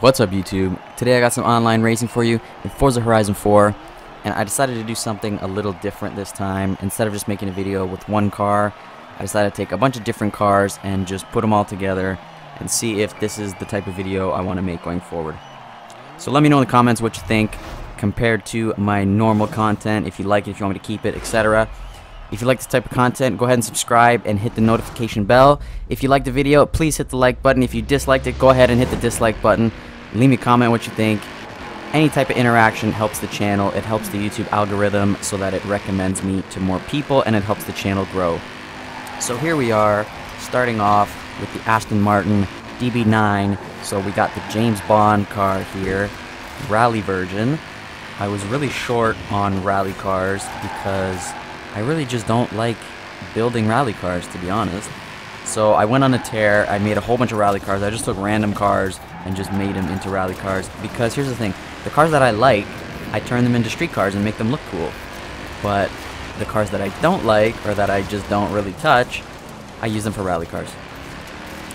What's up YouTube? Today I got some online racing for you in Forza Horizon 4, and I decided to do something a little different this time. Instead of just making a video with one car, I decided to take a bunch of different cars and just put them all together and see if this is the type of video I want to make going forward. So let me know in the comments what you think compared to my normal content, if you like it, if you want me to keep it, etc. If you like this type of content, go ahead and subscribe and hit the notification bell. If you liked the video, please hit the like button. If you disliked it, go ahead and hit the dislike button. Leave me a comment what you think. Any type of interaction helps the channel. It helps the YouTube algorithm so that it recommends me to more people, and it helps the channel grow. So here we are, starting off with the Aston Martin DB9. So we got the James Bond car here, rally version. I was really short on rally cars because I really just don't like building rally cars, to be honest. So I went on a tear. I made a whole bunch of rally cars. I just took random cars and just made them into rally cars, because here's the thing, the cars that I like, I turn them into street cars and make them look cool. But the cars that I don't like, or that I just don't really touch, I use them for rally cars.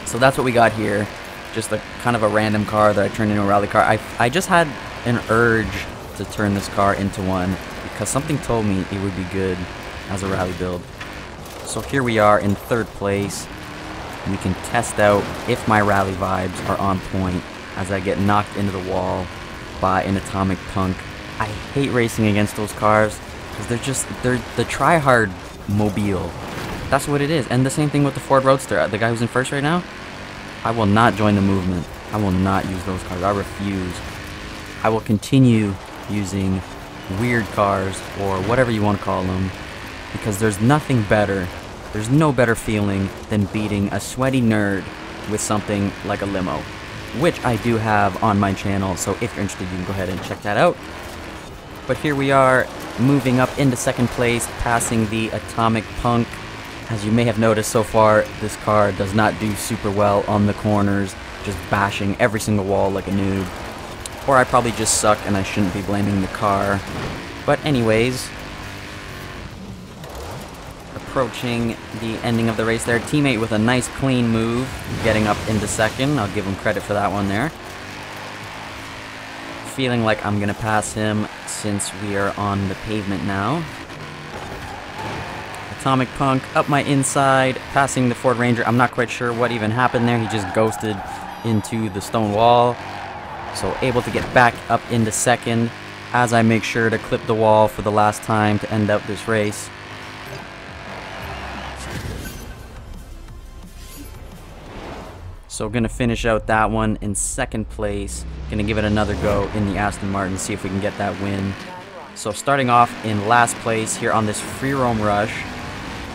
So that's what we got here, just a kind of a random car that I turned into a rally car. I just had an urge to turn this car into one because something told me it would be good as a rally build. So here we are in third place. We can test out if my rally vibes are on point as I get knocked into the wall by an Atomic Punk. I hate racing against those cars because they're the try-hard mobile. That's what it is. And the same thing with the Ford Roadster. The guy who's in first right now, I will not join the movement. I will not use those cars. I refuse. I will continue using weird cars, or whatever you want to call them, because there's nothing better. There's no better feeling than beating a sweaty nerd with something like a limo, which I do have on my channel, so if you're interested, you can go ahead and check that out. But here we are, moving up into second place, passing the Atomic Punk. As you may have noticed so far, this car does not do super well on the corners, just bashing every single wall like a noob. Or I probably just suck and I shouldn't be blaming the car. But anyways, approaching the ending of the race there. Teammate with a nice clean move, getting up into second. I'll give him credit for that one there. Feeling like I'm going to pass him since we are on the pavement now. Atomic Punk up my inside, passing the Ford Ranger. I'm not quite sure what even happened there. He just ghosted into the stone wall. So able to get back up into second as I make sure to clip the wall for the last time to end out this race. So gonna finish out that one in second place. Gonna give it another go in the Aston Martin, see if we can get that win. So starting off in last place here on this free roam rush.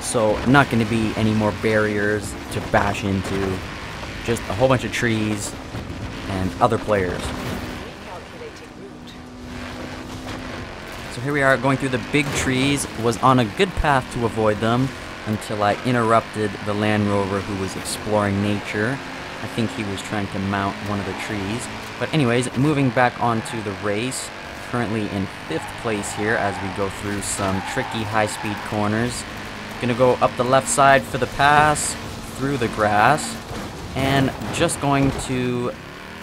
So not gonna be any more barriers to bash into. Just a whole bunch of trees and other players. So here we are going through the big trees. Was on a good path to avoid them until I interrupted the Land Rover who was exploring nature. I think he was trying to mount one of the trees. But anyways, moving back onto the race. Currently in 5th place here as we go through some tricky high-speed corners. Gonna go up the left side for the pass, through the grass, and just going to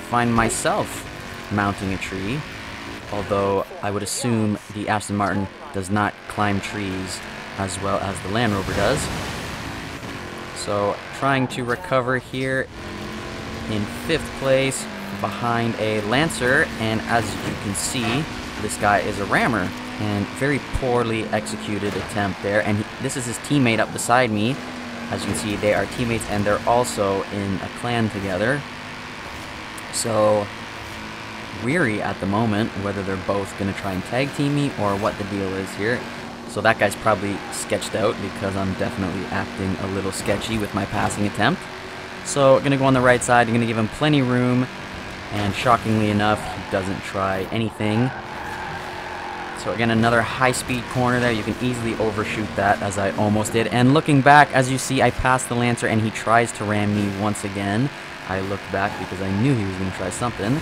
find myself mounting a tree. Although I would assume the Aston Martin does not climb trees as well as the Land Rover does. So trying to recover here in 5th place behind a Lancer, and as you can see, this guy is a rammer, and very poorly executed attempt there. And this is his teammate up beside me. As you can see, they are teammates and they're also in a clan together. So weary at the moment whether they're both going to try and tag team me or what the deal is here. So that guy's probably sketched out because I'm definitely acting a little sketchy with my passing attempt. So going to go on the right side, I'm going to give him plenty room, and shockingly enough, he doesn't try anything. So again, another high-speed corner there. You can easily overshoot that, as I almost did. And looking back, as you see, I passed the Lancer and he tries to ram me once again. I looked back because I knew he was going to try something.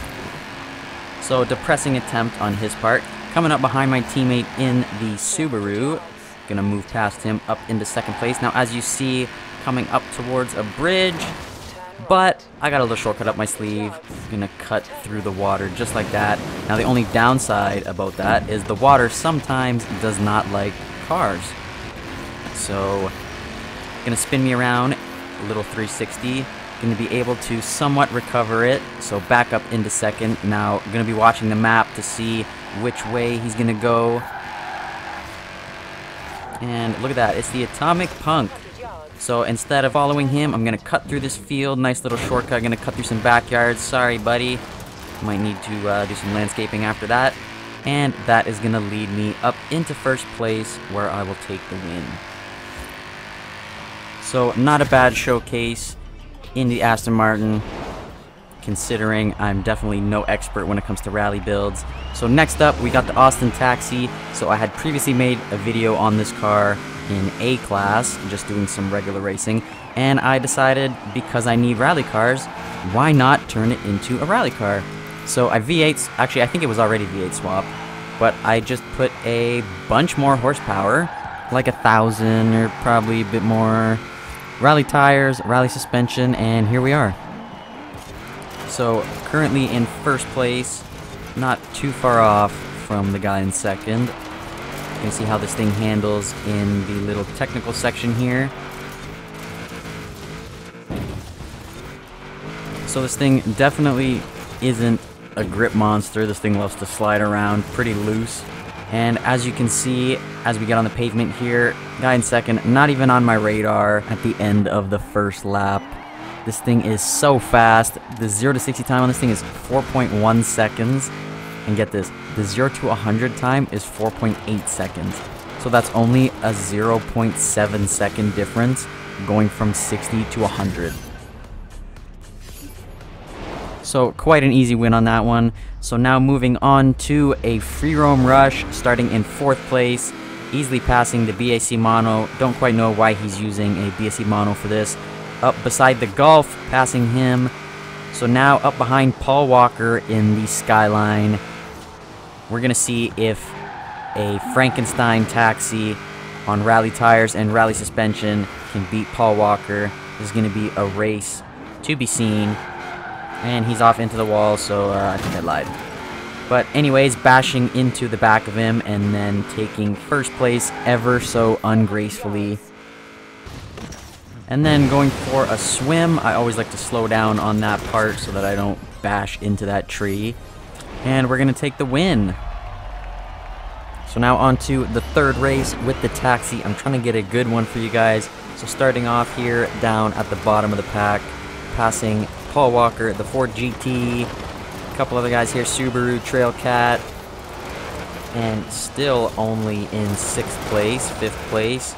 So depressing attempt on his part. Coming up behind my teammate in the Subaru. Gonna move past him up into second place. Now as you see, coming up towards a bridge. But I got a little shortcut up my sleeve. Gonna cut through the water just like that. Now the only downside about that is the water sometimes does not like cars. So gonna spin me around, a little 360. Gonna be able to somewhat recover it. So back up into second. Now gonna be watching the map to see which way he's gonna go. And look at that, it's the Atomic Punk. So instead of following him, I'm gonna cut through this field. Nice little shortcut. Gonna cut through some backyards. Sorry, buddy. Might need to do some landscaping after that. And that is gonna lead me up into first place, where I will take the win. So not a bad showcase in the Aston Martin, considering I'm definitely no expert when it comes to rally builds. So next up, we got the Austin Taxi. So I had previously made a video on this car in A class, just doing some regular racing, and I decided, because I need rally cars, why not turn it into a rally car? So I V8, actually I think it was already V8 swap, but I just put a bunch more horsepower, like 1,000 or probably a bit more, rally tires, rally suspension, and here we are. So currently in first place, not too far off from the guy in second. You can see how this thing handles in the little technical section here. So this thing definitely isn't a grip monster. This thing loves to slide around pretty loose. And as you can see, as we get on the pavement here, guy in second, not even on my radar at the end of the first lap. This thing is so fast. The 0 to 60 time on this thing is 4.1 seconds. And get this, the 0 to 100 time is 4.8 seconds. So that's only a 0.7 second difference going from 60 to 100. So quite an easy win on that one. So now moving on to a free roam rush, starting in fourth place, easily passing the BAC Mono. Don't quite know why he's using a BAC Mono for this. Up beside the Golf, passing him. So now up behind Paul Walker in the Skyline. We're going to see if a Frankenstein Taxi on rally tires and rally suspension can beat Paul Walker. This is going to be a race to be seen. And he's off into the wall, so I think I lied. But anyways, bashing into the back of him and then taking first place ever so ungracefully. And then going for a swim. I always like to slow down on that part so that I don't bash into that tree. And we're going to take the win. So now on to the third race with the Taxi. I'm trying to get a good one for you guys. So starting off here down at the bottom of the pack, passing Paul Walker, the Ford GT, a couple other guys here, Subaru, Trailcat, and still only in 6th place, 5th place.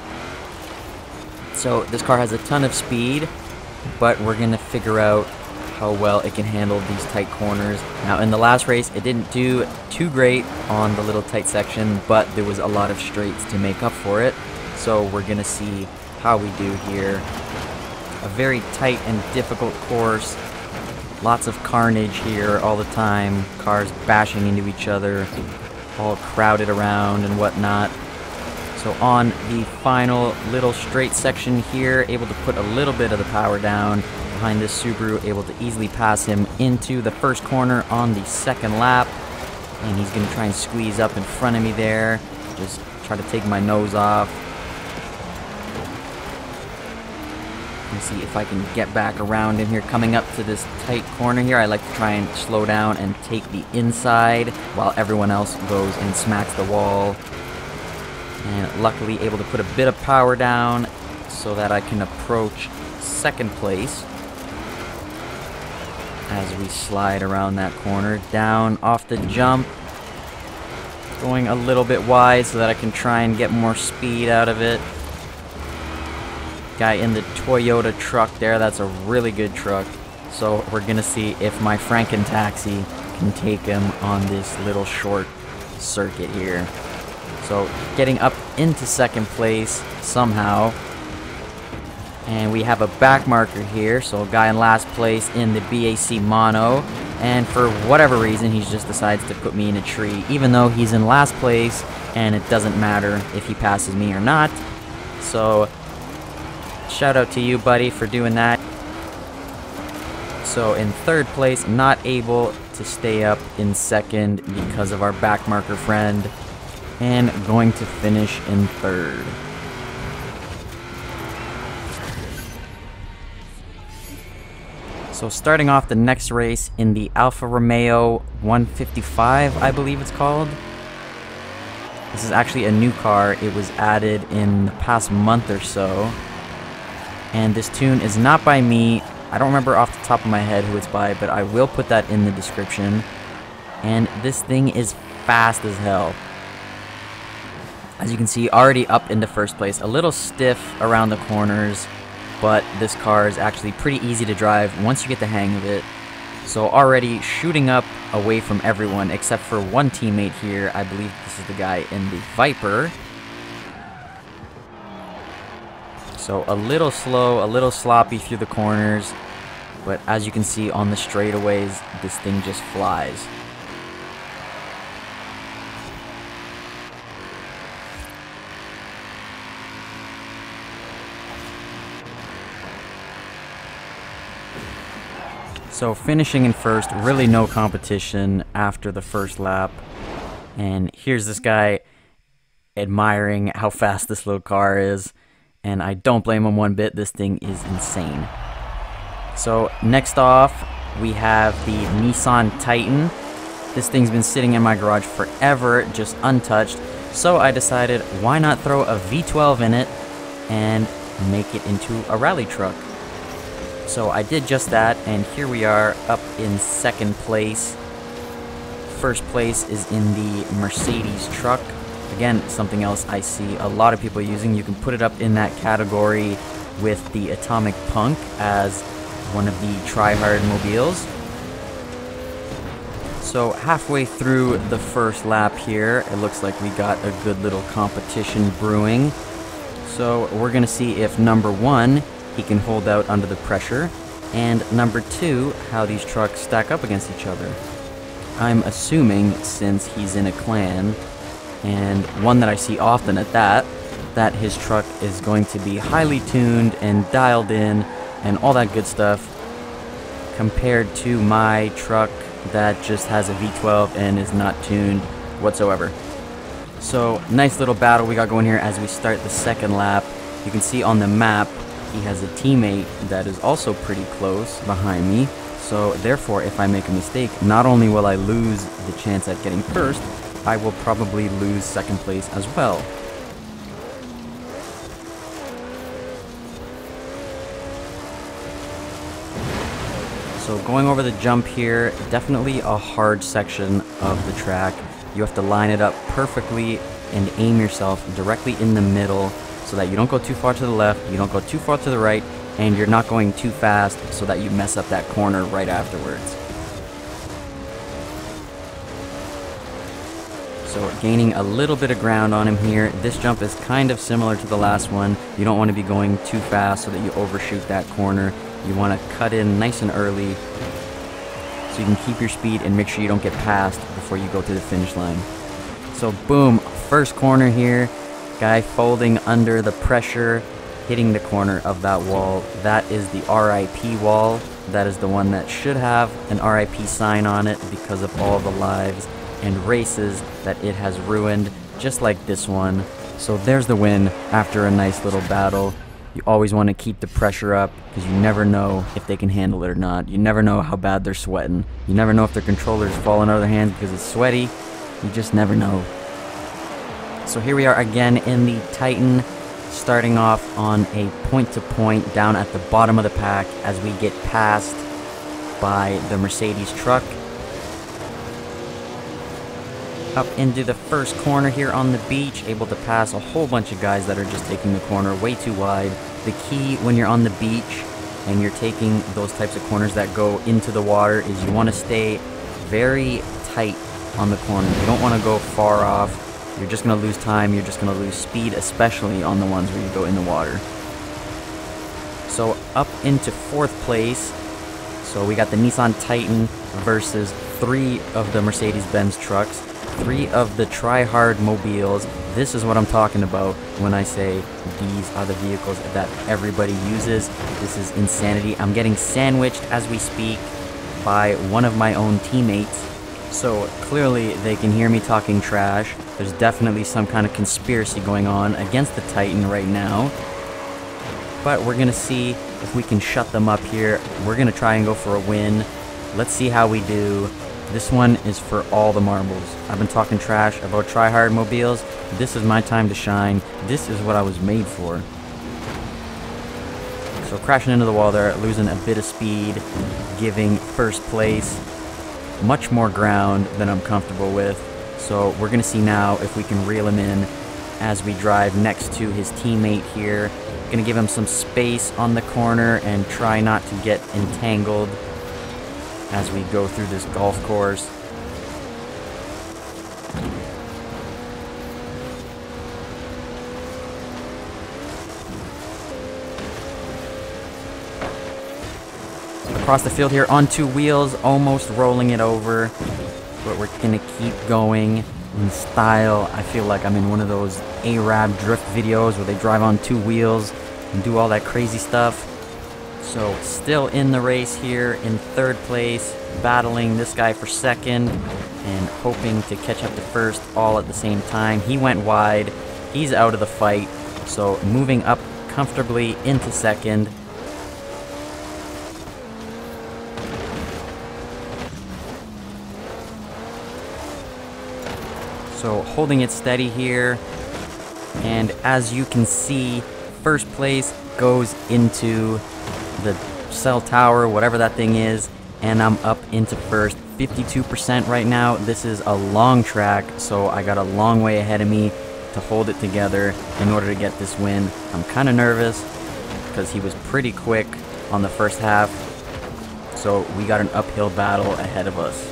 So this car has a ton of speed, but we're going to figure out how well it can handle these tight corners. Now in the last race, it didn't do too great on the little tight section, but there was a lot of straights to make up for it. So we're going to see how we do here. A very tight and difficult course. Lots of carnage here all the time. Cars bashing into each other, all crowded around and whatnot. So on the final little straight section here, able to put a little bit of the power down behind this Subaru, able to easily pass him into the first corner on the second lap. And he's going to try and squeeze up in front of me there. Just try to take my nose off. Let me see if I can get back around in here. Coming up to this tight corner here, I like to try and slow down and take the inside while everyone else goes and smacks the wall. And luckily able to put a bit of power down so that I can approach second place as we slide around that corner. Down off the jump, going a little bit wide so that I can try and get more speed out of it. Guy in the Toyota truck there, that's a really good truck. So we're gonna see if my Franken Taxi can take him on this little short circuit here. So getting up into second place somehow. And we have a back marker here, so a guy in last place in the BAC Mono. And for whatever reason, he just decides to put me in a tree, even though he's in last place, and it doesn't matter if he passes me or not. So shout out to you, buddy, for doing that. So in third place, not able to stay up in second because of our back marker friend, and going to finish in third. So starting off the next race in the Alfa Romeo 155, I believe it's called. This is actually a new car. It was added in the past month or so. And this tune is not by me. I don't remember off the top of my head who it's by, but I will put that in the description. And this thing is fast as hell. As you can see, already up into first place. A little stiff around the corners, but this car is actually pretty easy to drive once you get the hang of it. So already shooting up away from everyone except for one teammate here. I believe this is the guy in the Viper. So a little slow, a little sloppy through the corners, but as you can see on the straightaways, this thing just flies. So finishing in first, really no competition after the first lap. And here's this guy admiring how fast this little car is. And I don't blame him one bit, this thing is insane. So next off, we have the Nissan Titan. This thing's been sitting in my garage forever, just untouched. So I decided, why not throw a V12 in it and make it into a rally truck? So I did just that, and here we are up in second place. First place is in the Mercedes truck. Again, something else I see a lot of people using. You can put it up in that category with the Atomic Punk as one of the try-hard mobiles. So halfway through the first lap here, it looks like we got a good little competition brewing. So we're going to see if number one, he can hold out under the pressure, and number two, how these trucks stack up against each other. I'm assuming, since he's in a clan, and one that I see often at that his truck is going to be highly tuned and dialed in and all that good stuff, compared to my truck that just has a V12 and is not tuned whatsoever. So nice little battle we got going here as we start the second lap. You can see on the map he has a teammate that is also pretty close behind me, so therefore if I make a mistake, not only will I lose the chance at getting first, I will probably lose second place as well. So going over the jump here, definitely a hard section of the track. You have to line it up perfectly and aim yourself directly in the middle, so that you don't go too far to the left, you don't go too far to the right, and you're not going too fast so that you mess up that corner right afterwards. So gaining a little bit of ground on him here. This jump is kind of similar to the last one. You don't want to be going too fast so that you overshoot that corner. You want to cut in nice and early so you can keep your speed and make sure you don't get passed before you go to the finish line. So boom, first corner here. Guy folding under the pressure, hitting the corner of that wall. That is the RIP wall. That is the one that should have an RIP sign on it because of all the lives and races that it has ruined, just like this one. So there's the win after a nice little battle. You always want to keep the pressure up because you never know if they can handle it or not. You never know how bad they're sweating. You never know if their controller's falling out of their hands because it's sweaty. You just never know. So here we are again in the Titan, starting off on a point-to-point down at the bottom of the pack as we get passed by the Mercedes truck. Up into the first corner here on the beach, able to pass a whole bunch of guys that are just taking the corner way too wide. The key when you're on the beach and you're taking those types of corners that go into the water is you want to stay very tight on the corner. You don't want to go far off. You're just going to lose time, you're just going to lose speed, especially on the ones where you go in the water. So up into fourth place. So we got the Nissan Titan versus 3 of the Mercedes-Benz trucks. 3 of the try-hard mobiles. This is what I'm talking about when I say these are the vehicles that everybody uses. This is insanity. I'm getting sandwiched as we speak by one of my own teammates. So clearly they can hear me talking trash. There's definitely some kind of conspiracy going on against the Titan right now. But we're gonna see if we can shut them up here. We're gonna try and go for a win. Let's see how we do. This one is for all the marbles. I've been talking trash about try-hard mobiles. This is my time to shine. This is what I was made for. So crashing into the wall there, losing a bit of speed, giving first place much more ground than I'm comfortable with. So we're gonna see now if we can reel him in as we drive next to his teammate here. Gonna give him some space on the corner and try not to get entangled as we go through this golf course. Across the field here on 2 wheels, almost rolling it over, but we're gonna keep going in style. I feel like I'm in one of those Arab drift videos where they drive on 2 wheels and do all that crazy stuff. So still in the race here in 3rd place, battling this guy for 2nd and hoping to catch up to 1st all at the same time. He went wide, he's out of the fight, so moving up comfortably into 2nd. So holding it steady here, and as you can see, 1st place goes into the cell tower, whatever that thing is, and I'm up into 1st, 52% right now. This is a long track, so I got a long way ahead of me to hold it together in order to get this win. I'm kind of nervous because he was pretty quick on the first half, so we got an uphill battle ahead of us.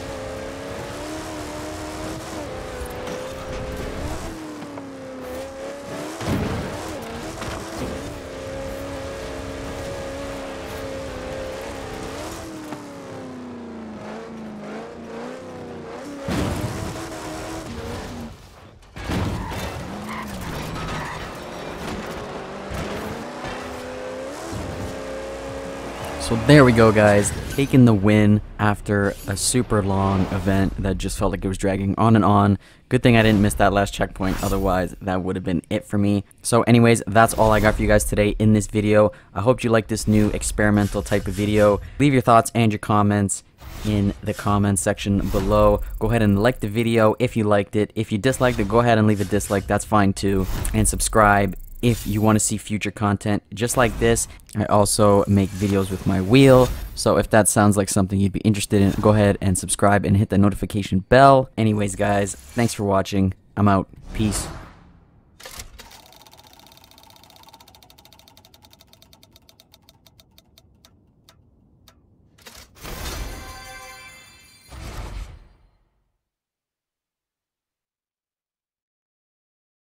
So there we go, guys, taking the win after a super long event that just felt like it was dragging on and on. Good thing I didn't miss that last checkpoint, otherwise that would have been it for me. So anyways, that's all I got for you guys today in this video. I hope you like this new experimental type of video. Leave your thoughts and your comments in the comments section below. Go ahead and like the video if you liked it. If you disliked it, go ahead and leave a dislike, that's fine too. And subscribe if you want to see future content just like this. I also make videos with my wheel, so if that sounds like something you'd be interested in, go ahead and subscribe and hit the notification bell. Anyways, guys, thanks for watching. I'm out. Peace.